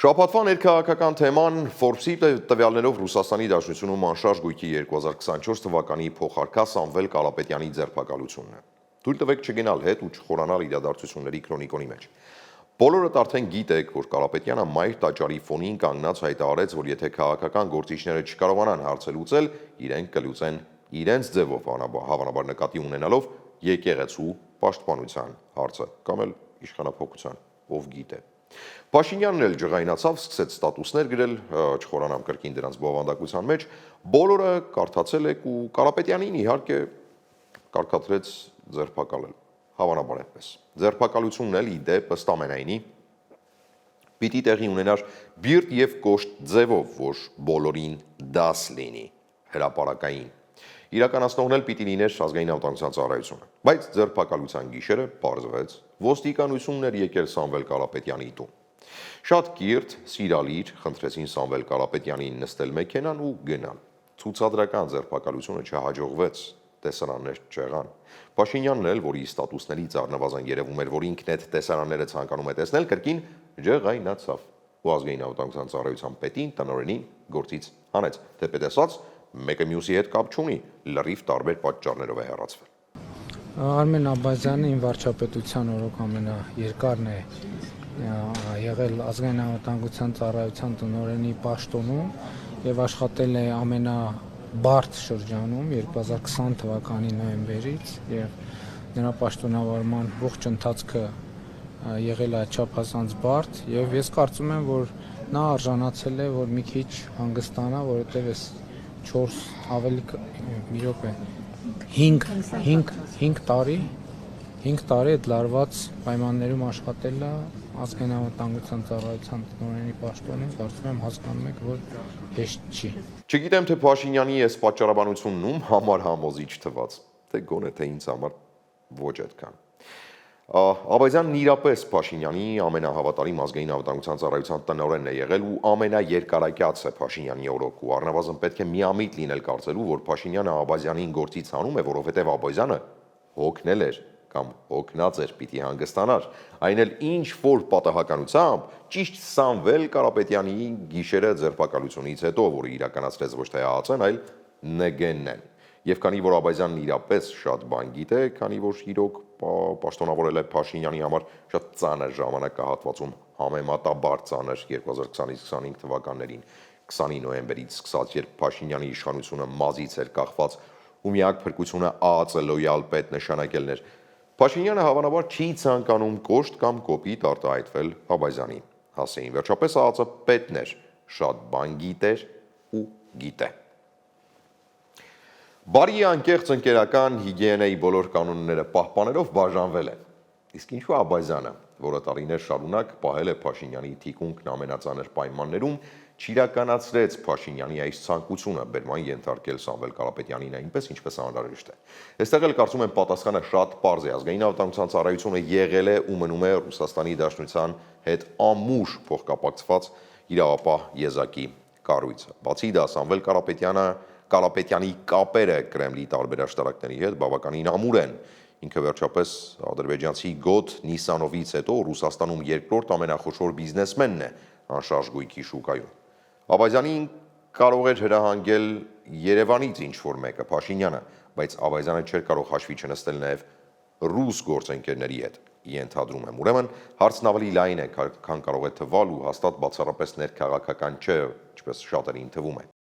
Շաբաթվա ներքաղաքական թեման Forbes-ի տվյալներով Ռուսաստանի Դաշնությունում անշարժ գույքի 2024 թվականի փոխարքա Սամվել Կարապետյանի ձերբակալությունն է։ Թույլ տվեք չգնալ հետ ու չխորանալ իրադարձությունների քրոնիկոնի մեջ։ Բոլորդ արդեն գիտեք, որ Կարապետյանը մայր տաճարի ֆոնին կանգնած հայտարարեց, որ եթե քաղաքական գործիչները չկարողանան հարցը լուծել, իրենք կլուծեն իրենց ձևով, հավանաբար նկատի ունենալով եկեղեցու պաշտպանության հարցը կամ էլ իշխանափոխության, ով գիտե։ Փաշինյանն էլ ջղայնացավ, սկսեց ստատուսներ գրել, չխորանամ կրկին դրանց բովանդակության մեջ, բոլորը կարդացել եք ու Կարապետյանին իհարկե կարգադրեց ձերբակալել, հավանաբար այդպես։ Ձերբակալությունն էլ ի դեպ ըստ ամենայնի պիտի տեղի ունենար բիրտ եւ կոշտ ձևով, որ բոլորին դաս լինի, հրապարակային։ Իրականացնողն էլ պիտի լիներ ազգային անվտանգության ծառայությունը, բայց ձերբակալության գիշերը պարզվեց, ոստիկանությունն էր եկել Սամվել Կարապետյանի տուն։ Շատ կիրթ, սիրալիր խնդրեցին Սամվել Կարապետյանին նստել մեքենան ու գնալ։ Ցուցադրական ձերբակալությունը չհաջողվեց, տեսարաններ չեղան։ Փաշինյանն էլ, որի ստատուսներից առնվազն երևում էր, որ ինքն այդ տեսարանները ցանկանում է տեսնել, կրկին ջղայնացավ ու ազգային անվտանգության ծառայության պետին, տնօրենին գործից հանեց։ Թեպետեսած մեկը մյուսի հետ կապ չունի, լրիվ տարբեր պատճառներով է հեռացվել։ Արմեն Աբազյանը իմ վարչապետության օրոք ամենաերկարն է եղել ազգային անվտանգության ծառայության տնօրենի պաշտոնում եւ աշխատել է ամենաբարդ շրջանում 2020 թվականի նոյեմբերից եւ նրա պաշտոնավարման ողջ ընթացքը եղել է չափազանց բարդ եւ ես կարծում եմ, որ նա արժանացել է, որ մի քիչ հանգստանա, որովհետեւ այս 4 ավելի մի րոպե 5 տարի այդ լարված պայմաններում աշխատել է ազգային անվտանգության ծառայության տնօրենի պաշտոնին, կարծում եմ հասկանում եք, որ հեշտ չի։ Չգիտեմ, թե Փաշինյանի այս պատճառաբանությունն ում համար համոզիչ թվաց, թե գոնե թե ինձ համար ոչ այդքան։ Աբազյանն իրապես Փաշինյանի ամենահավատարիմ ազգային անվտանգության ծառայության տնօրենն է եղել ու ամենաերկարակյացը Փաշինյանի օրոք ու առնվազն պետք է միամիտ լինել կարծելու, որ Փաշինյանը Աբազյանին գործից հանում է, որովհետև Աբազյանը հոգնել էր կամ հոգնած էր, պիտի հանգստանար, այն էլ ինչ որ պատահականությամբ ճիշտ Սամվել Կարապետյանի գիշերը ձերբակալությունից հետո, որը իրականացրեց ոչ թե ԱԱՑ-ն, այլ ՆԳՆ-ն։ Եվ քանի որ Աբազյանն իրապես շատ բան գիտե, քանի որ իրոք պաշտոնավորել է Փաշինյանի համար շատ ծանր ժամանակահատվածում, համեմատաբար ծանր 2020-25 թվականներին 20-ի նոյեմբերից սկսած, երբ Փաշինյանի իշխանությունը մազից էր կախված ու միակ փրկությունը ԱԱՑ լոյալ պետ նշանակելն էր, Փաշինյանը հավանաբար չի ցանկանում կոշտ կամ կոպիտ արտահայտվել Աբազյանին, հասեին վերջապես ԱԱՑ պետն էր, շատ բան գիտեր ու գիտե։ Բարի անկեղծ ընկերական հիգիենայի բոլոր կանոնները պահպանելով բաժանվել են։ Իսկ ինչու Աբազյանը, որը տարիներ շարունակ պահել է Փաշինյանի թիկունքն ամենածանր պայմաններում, չիրականացրեց Փաշինյանի այս ցանկությունը բերման ենթարկել Սամվել Կարապետյանին այնպես, ինչպես անհրաժեշտ է։ Այստեղ էլ կարծում եմ պատասխանը շատ պարզ է, ազգային անվտանգության ծառայությունը եղել է ու մնում է Ռուսաստանի Դաշնության հետ ամուր փոխկապակցված իրավապահ եզակի կառույցը։ Բացի դա, Սամվել Կարապետյանի կապերը Կրեմլի տարբեր աշտարակների հետ բավականին ամուր են։ Ինքը վերջապես ադրբեջանցի Գոտ Նիսանովից հետո Ռուսաստանում երկրորդ ամենախոշոր բիզնեսմենն է անշարժ գույքի շուկայում։ Աբազյանին կարող էր հրահանգել Երևանից ինչ-որ մեկը, Փաշինյանը, բայց Աբազյանը չէր կարող հաշվի չնստել նաև ռուս գործընկերների հետ, ենթադրում եմ։ Ուրեմն հարցն ավելի լայն է, քան կարող է թվալ ու հաստատ բացառապես ներքաղաքական չէ, ինչպես շատերին թվում է։